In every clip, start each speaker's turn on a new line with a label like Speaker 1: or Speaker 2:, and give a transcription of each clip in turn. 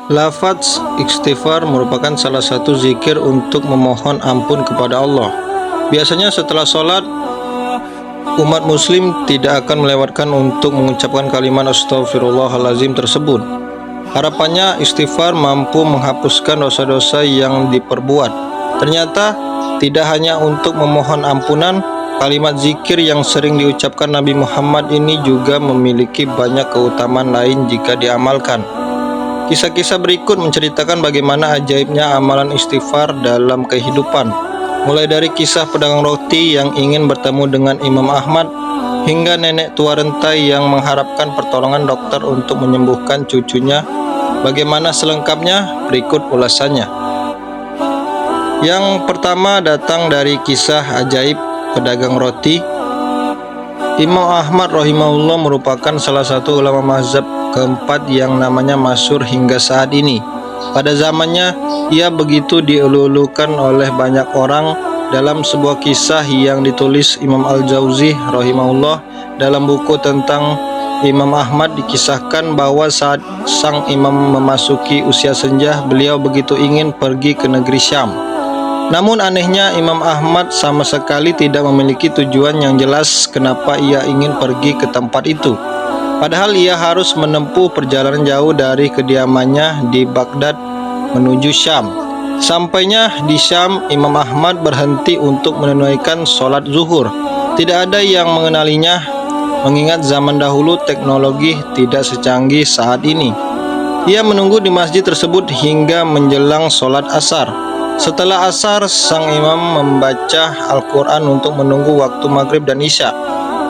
Speaker 1: Lafaz istighfar merupakan salah satu zikir untuk memohon ampun kepada Allah. Biasanya setelah sholat, umat muslim tidak akan melewatkan untuk mengucapkan kalimat Astaghfirullahalazim tersebut. Harapannya istighfar mampu menghapuskan dosa-dosa yang diperbuat. Ternyata tidak hanya untuk memohon ampunan, kalimat zikir yang sering diucapkan Nabi Muhammad ini juga memiliki banyak keutamaan lain jika diamalkan. Kisah-kisah berikut menceritakan bagaimana ajaibnya amalan istighfar dalam kehidupan. Mulai dari kisah pedagang roti yang ingin bertemu dengan Imam Ahmad, hingga nenek tua renta yang mengharapkan pertolongan dokter untuk menyembuhkan cucunya. Bagaimana selengkapnya? Berikut ulasannya. Yang pertama datang dari kisah ajaib pedagang roti. Imam Ahmad rahimahullah merupakan salah satu ulama mazhab keempat yang namanya masyhur hingga saat ini. Pada zamannya, ia begitu dielu-elukan oleh banyak orang. Dalam sebuah kisah yang ditulis Imam Al-Jauzi rahimahullah dalam buku tentang Imam Ahmad, dikisahkan bahwa saat sang imam memasuki usia senja, beliau begitu ingin pergi ke negeri Syam. Namun anehnya Imam Ahmad sama sekali tidak memiliki tujuan yang jelas kenapa ia ingin pergi ke tempat itu. Padahal ia harus menempuh perjalanan jauh dari kediamannya di Baghdad menuju Syam. Sampainya di Syam, Imam Ahmad berhenti untuk menunaikan sholat zuhur. Tidak ada yang mengenalinya, mengingat zaman dahulu teknologi tidak secanggih saat ini. Ia menunggu di masjid tersebut hingga menjelang sholat asar. Setelah asar, sang imam membaca Al-Quran untuk menunggu waktu maghrib dan isya.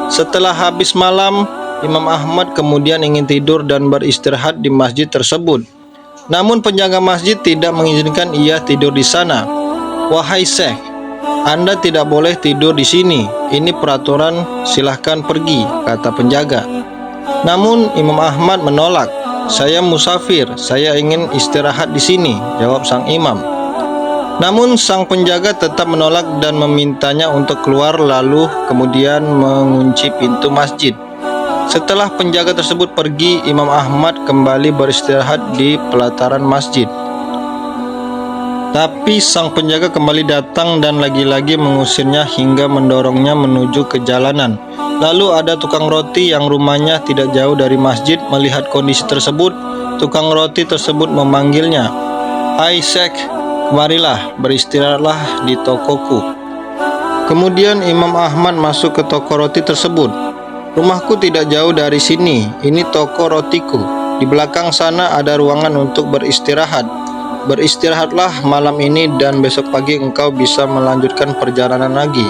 Speaker 1: Setelah habis malam, Imam Ahmad kemudian ingin tidur dan beristirahat di masjid tersebut. Namun penjaga masjid tidak mengizinkan ia tidur di sana. "Wahai Syekh, Anda tidak boleh tidur di sini. Ini peraturan, silahkan pergi," kata penjaga. Namun Imam Ahmad menolak. "Saya musafir, saya ingin istirahat di sini," jawab sang imam. Namun sang penjaga tetap menolak dan memintanya untuk keluar, lalu kemudian mengunci pintu masjid. Setelah penjaga tersebut pergi, Imam Ahmad kembali beristirahat di pelataran masjid. Tapi sang penjaga kembali datang dan lagi-lagi mengusirnya hingga mendorongnya menuju ke jalanan. Lalu ada tukang roti yang rumahnya tidak jauh dari masjid. Melihat kondisi tersebut, tukang roti tersebut memanggilnya, "Hai Syekh, kemarilah, beristirahatlah di tokoku." Kemudian Imam Ahmad masuk ke toko roti tersebut. "Rumahku tidak jauh dari sini, ini toko rotiku. Di belakang sana ada ruangan untuk beristirahat. Beristirahatlah malam ini dan besok pagi engkau bisa melanjutkan perjalanan lagi."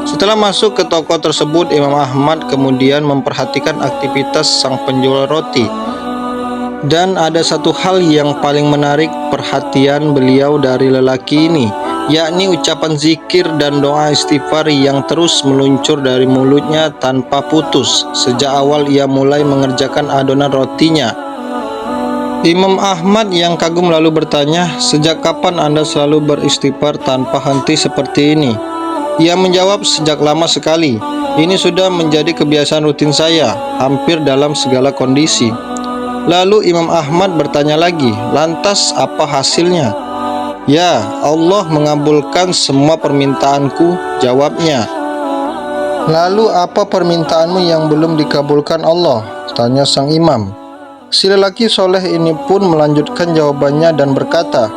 Speaker 1: Setelah masuk ke toko tersebut, Imam Ahmad kemudian memperhatikan aktivitas sang penjual roti. Dan ada satu hal yang paling menarik perhatian beliau dari lelaki ini, yakni ucapan zikir dan doa istighfar yang terus meluncur dari mulutnya tanpa putus sejak awal ia mulai mengerjakan adonan rotinya. Imam Ahmad yang kagum lalu bertanya, "Sejak kapan Anda selalu beristighfar tanpa henti seperti ini?" Ia menjawab, "Sejak lama sekali. Ini sudah menjadi kebiasaan rutin saya, hampir dalam segala kondisi." Lalu Imam Ahmad bertanya lagi, "Lantas apa hasilnya?" "Ya, Allah mengabulkan semua permintaanku," jawabnya. "Lalu apa permintaanmu yang belum dikabulkan Allah?" tanya sang imam. Si lelaki soleh ini pun melanjutkan jawabannya dan berkata,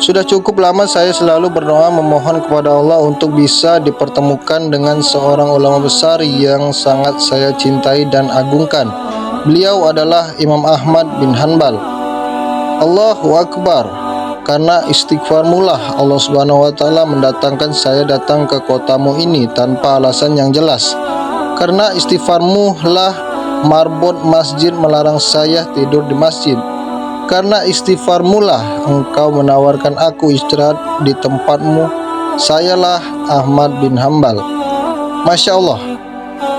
Speaker 1: "Sudah cukup lama saya selalu berdoa memohon kepada Allah untuk bisa dipertemukan dengan seorang ulama besar yang sangat saya cintai dan agungkan. Beliau adalah Imam Ahmad bin Hanbal." Allahu Akbar. "Karena istighfarmu lah Allah Subhanahu wa Ta'ala mendatangkan saya datang ke kotamu ini tanpa alasan yang jelas. Karena istighfarmu lah marbot masjid melarang saya tidur di masjid. Karena istighfarmu lah engkau menawarkan aku istirahat di tempatmu. Sayalah Ahmad bin Hanbal." Masya Allah.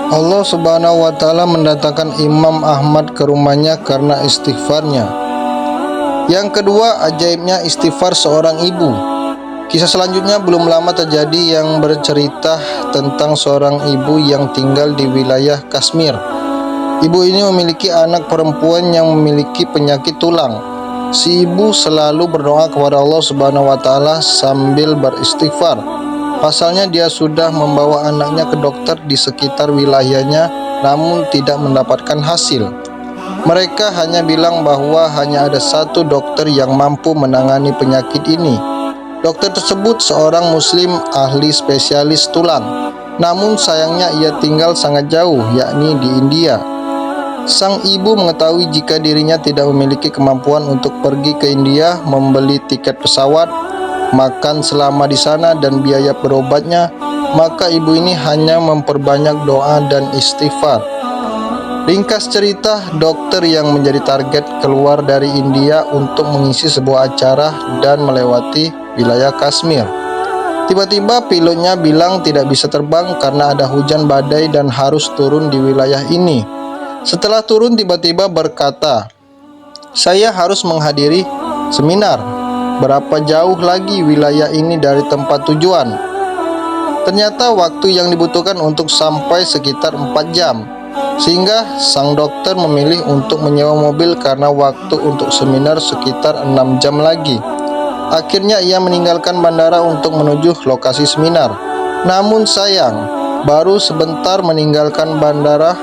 Speaker 1: Allah Subhanahu wa Ta'ala mendatangkan Imam Ahmad ke rumahnya karena istighfarnya. Yang kedua, ajaibnya istighfar seorang ibu. Kisah selanjutnya belum lama terjadi yang bercerita tentang seorang ibu yang tinggal di wilayah Kashmir. Ibu ini memiliki anak perempuan yang memiliki penyakit tulang. Si ibu selalu berdoa kepada Allah Subhanahu wa taala sambil beristighfar. Pasalnya dia sudah membawa anaknya ke dokter di sekitar wilayahnya namun tidak mendapatkan hasil. Mereka hanya bilang bahwa hanya ada satu dokter yang mampu menangani penyakit ini. Dokter tersebut seorang muslim ahli spesialis tulang. Namun sayangnya ia tinggal sangat jauh, yakni di India. Sang ibu mengetahui jika dirinya tidak memiliki kemampuan untuk pergi ke India, membeli tiket pesawat, makan selama di sana dan biaya berobatnya, maka ibu ini hanya memperbanyak doa dan istighfar. Ringkas cerita, dokter yang menjadi target keluar dari India untuk mengisi sebuah acara dan melewati wilayah Kashmir. Tiba-tiba pilotnya bilang tidak bisa terbang karena ada hujan badai dan harus turun di wilayah ini. Setelah turun tiba-tiba berkata, "Saya harus menghadiri seminar. Berapa jauh lagi wilayah ini dari tempat tujuan?" Ternyata waktu yang dibutuhkan untuk sampai sekitar 4 jam. Sehingga sang dokter memilih untuk menyewa mobil karena waktu untuk seminar sekitar 6 jam lagi. Akhirnya ia meninggalkan bandara untuk menuju lokasi seminar. Namun sayang, baru sebentar meninggalkan bandara,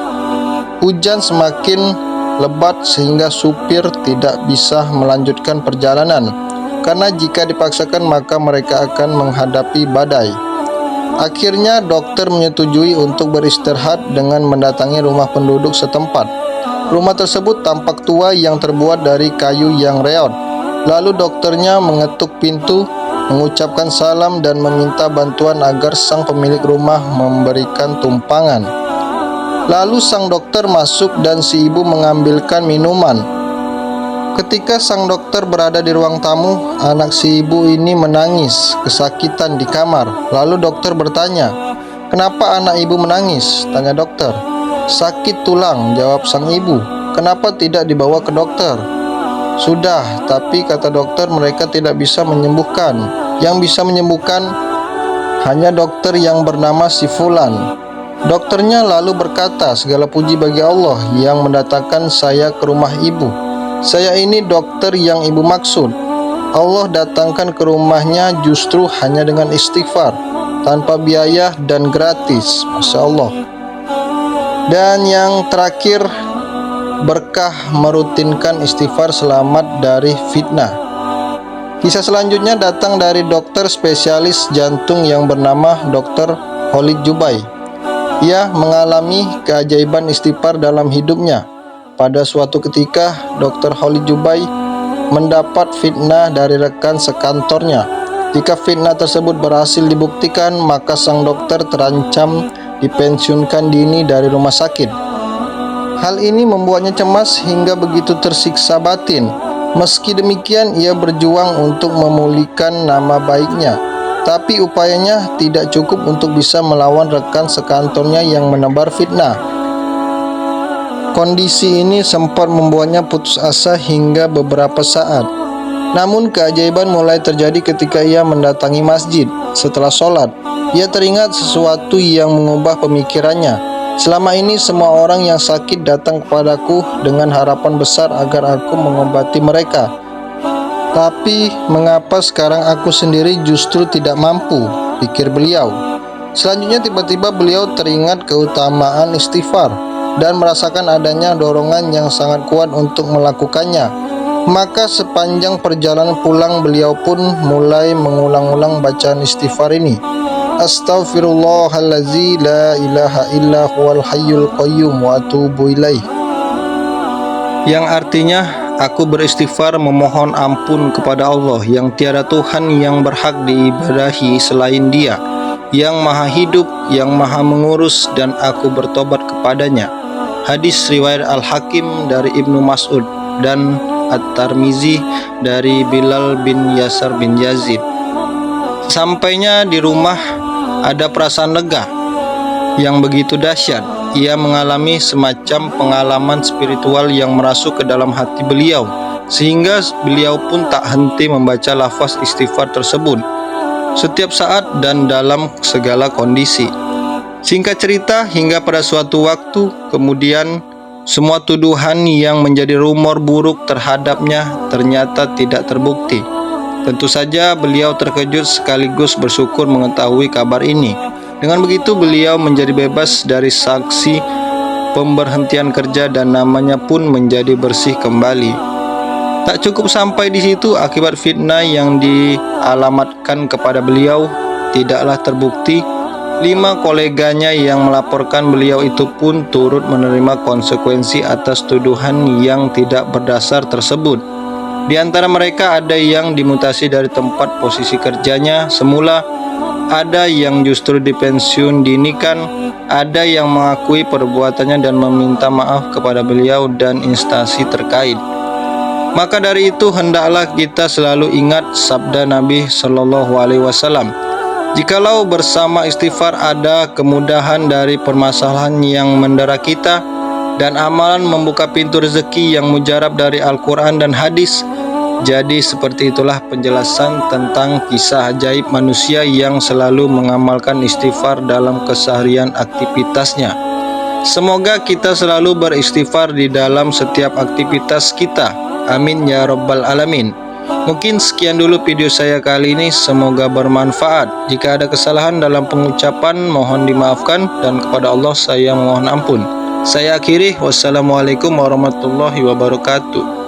Speaker 1: hujan semakin lebat sehingga supir tidak bisa melanjutkan perjalanan. Karena jika dipaksakan maka mereka akan menghadapi badai. Akhirnya dokter menyetujui untuk beristirahat dengan mendatangi rumah penduduk setempat. Rumah tersebut tampak tua yang terbuat dari kayu yang reot. Lalu dokternya mengetuk pintu, mengucapkan salam dan meminta bantuan agar sang pemilik rumah memberikan tumpangan. Lalu sang dokter masuk dan si ibu mengambilkan minuman. Ketika sang dokter berada di ruang tamu, anak si ibu ini menangis kesakitan di kamar. Lalu dokter bertanya, "Kenapa anak ibu menangis?" tanya dokter. "Sakit tulang," jawab sang ibu. "Kenapa tidak dibawa ke dokter?" "Sudah, tapi kata dokter mereka tidak bisa menyembuhkan. Yang bisa menyembuhkan hanya dokter yang bernama si Fulan." Dokternya lalu berkata, "Segala puji bagi Allah yang mendatangkan saya ke rumah ibu. Saya ini dokter yang ibu maksud. Allah datangkan ke rumahnya justru hanya dengan istighfar, tanpa biaya dan gratis." Masya Allah. Dan yang terakhir, berkah merutinkan istighfar selamat dari fitnah. Kisah selanjutnya datang dari dokter spesialis jantung yang bernama Dr. Khalid Jubai. Ia mengalami keajaiban istighfar dalam hidupnya. Pada suatu ketika, Dr. Khalid Jubai mendapat fitnah dari rekan sekantornya. Jika fitnah tersebut berhasil dibuktikan, maka sang dokter terancam dipensiunkan dini dari rumah sakit. Hal ini membuatnya cemas hingga begitu tersiksa batin. Meski demikian, ia berjuang untuk memulihkan nama baiknya. Tapi upayanya tidak cukup untuk bisa melawan rekan sekantornya yang menebar fitnah. Kondisi ini sempat membuatnya putus asa hingga beberapa saat. Namun keajaiban mulai terjadi ketika ia mendatangi masjid. Setelah sholat, ia teringat sesuatu yang mengubah pemikirannya. "Selama ini semua orang yang sakit datang kepadaku dengan harapan besar agar aku mengobati mereka. Tapi mengapa sekarang aku sendiri justru tidak mampu?" pikir beliau. Selanjutnya tiba-tiba beliau teringat keutamaan istighfar dan merasakan adanya dorongan yang sangat kuat untuk melakukannya. Maka sepanjang perjalanan pulang beliau pun mulai mengulang-ulang bacaan istighfar ini. "Astaghfirullahalladzi la ilaha illa huwal hayyul qayyum wa atubu ilaih." Yang artinya, aku beristighfar memohon ampun kepada Allah yang tiada Tuhan yang berhak diibadahi selain Dia, yang maha hidup, yang maha mengurus, dan aku bertobat kepadanya. Hadis riwayat Al-Hakim dari Ibnu Mas'ud dan At-Tirmizi dari Bilal bin Yasar bin Yazid. Sampainya di rumah, ada perasaan lega yang begitu dahsyat. Ia mengalami semacam pengalaman spiritual yang merasuk ke dalam hati beliau, sehingga beliau pun tak henti membaca lafaz istighfar tersebut setiap saat dan dalam segala kondisi. Singkat cerita, hingga pada suatu waktu kemudian Semua tuduhan yang menjadi rumor buruk terhadapnya ternyata tidak terbukti. Tentu saja beliau terkejut sekaligus bersyukur mengetahui kabar ini. Dengan begitu beliau menjadi bebas dari sanksi pemberhentian kerja dan namanya pun menjadi bersih kembali. Tak cukup sampai di situ, akibat fitnah yang dialamatkan kepada beliau tidaklah terbukti. 5 koleganya yang melaporkan beliau itu pun turut menerima konsekuensi atas tuduhan yang tidak berdasar tersebut. Di antara mereka ada yang dimutasi dari tempat posisi kerjanya semula, ada yang justru dipensiun dinikan, ada yang mengakui perbuatannya dan meminta maaf kepada beliau dan instansi terkait. Maka dari itu hendaklah kita selalu ingat sabda Nabi Shallallahu Alaihi Wasallam, jikalau bersama istighfar ada kemudahan dari permasalahan yang mendera kita, dan amalan membuka pintu rezeki yang mujarab dari Al-Quran dan hadis. Jadi seperti itulah penjelasan tentang kisah ajaib manusia yang selalu mengamalkan istighfar dalam keseharian aktivitasnya. Semoga kita selalu beristighfar di dalam setiap aktivitas kita. Amin ya rabbal alamin. Mungkin sekian dulu video saya kali ini, semoga bermanfaat. Jika ada kesalahan dalam pengucapan mohon dimaafkan, dan kepada Allah saya mohon ampun. Saya akhiri, wassalamualaikum warahmatullahi wabarakatuh.